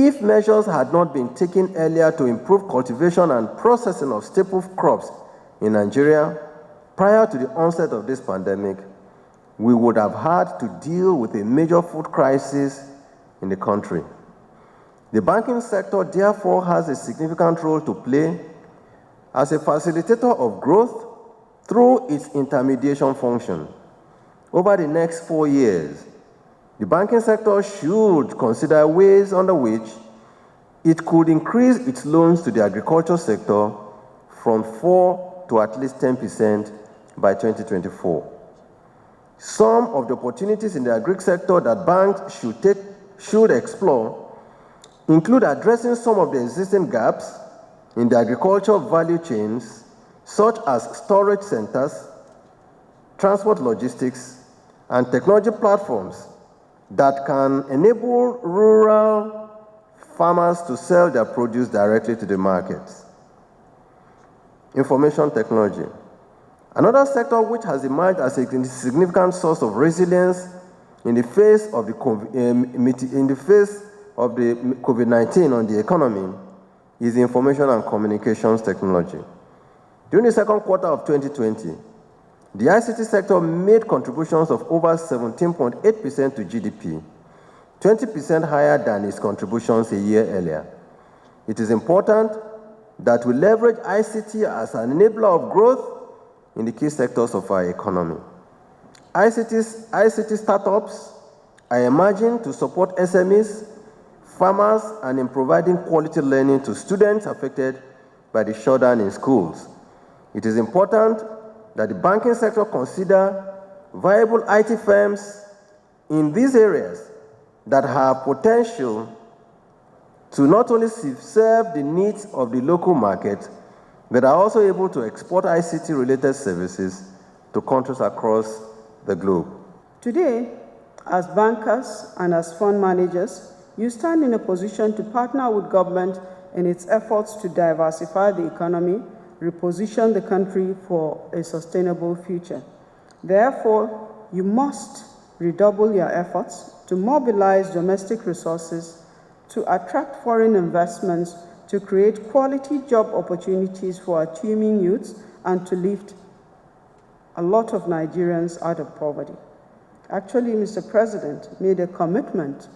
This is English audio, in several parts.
If measures had not been taken earlier to improve cultivation and processing of staple crops in Nigeria prior to the onset of this pandemic, we would have had to deal with a major food crisis in the country. The banking sector therefore has a significant role to play as a facilitator of growth through its intermediation function. Over the next 4 years, the banking sector should consider ways under which it could increase its loans to the agriculture sector from 4 to at least 10% by 2024. Some of the opportunities in the Agric sector that banks should explore include addressing some of the existing gaps in the agricultural value chains, such as storage centers, transport logistics, and technology platforms that can enable rural farmers to sell their produce directly to the markets. Information technology. Another sector which has emerged as a significant source of resilience in the face of the COVID-19 on the economy is the information and communications technology. During the second quarter of 2020, the ICT sector made contributions of over 17.8% to GDP, 20% higher than its contributions a year earlier. It is important that we leverage ICT as an enabler of growth in the key sectors of our economy. ICT startups are emerging to support SMEs, farmers, and in providing quality learning to students affected by the shutdown in schools. It is important that the banking sector consider viable IT firms in these areas that have potential to not only serve the needs of the local market, but are also able to export ICT-related services to countries across the globe. Today, as bankers and as fund managers, you stand in a position to partner with government in its efforts to diversify the economy, reposition the country for a sustainable future. Therefore, you must redouble your efforts to mobilize domestic resources, to attract foreign investments, to create quality job opportunities for our teeming youths, and to lift a lot of Nigerians out of poverty. Actually, Mr. President made a commitment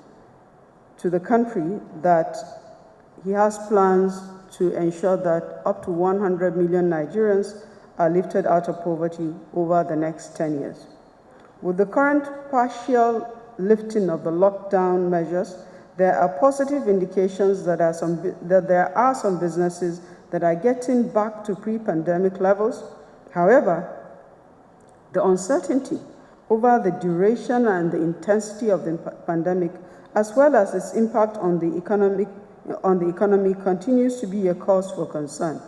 to the country that he has plans to ensure that up to 100 million Nigerians are lifted out of poverty over the next 10 years. With the current partial lifting of the lockdown measures, there are positive indications that there are some businesses that are getting back to pre-pandemic levels. However, the uncertainty over the duration and the intensity of the pandemic, as well as its impact on the economy, continues to be a cause for concern.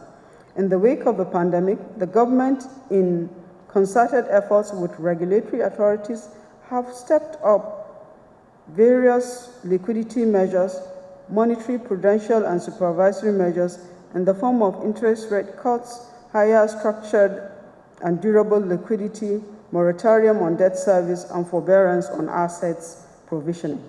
In the wake of the pandemic, the government, in concerted efforts with regulatory authorities, have stepped up various liquidity measures, monetary, prudential, and supervisory measures in the form of interest rate cuts, higher structured and durable liquidity, moratorium on debt service, and forbearance on assets provisioning.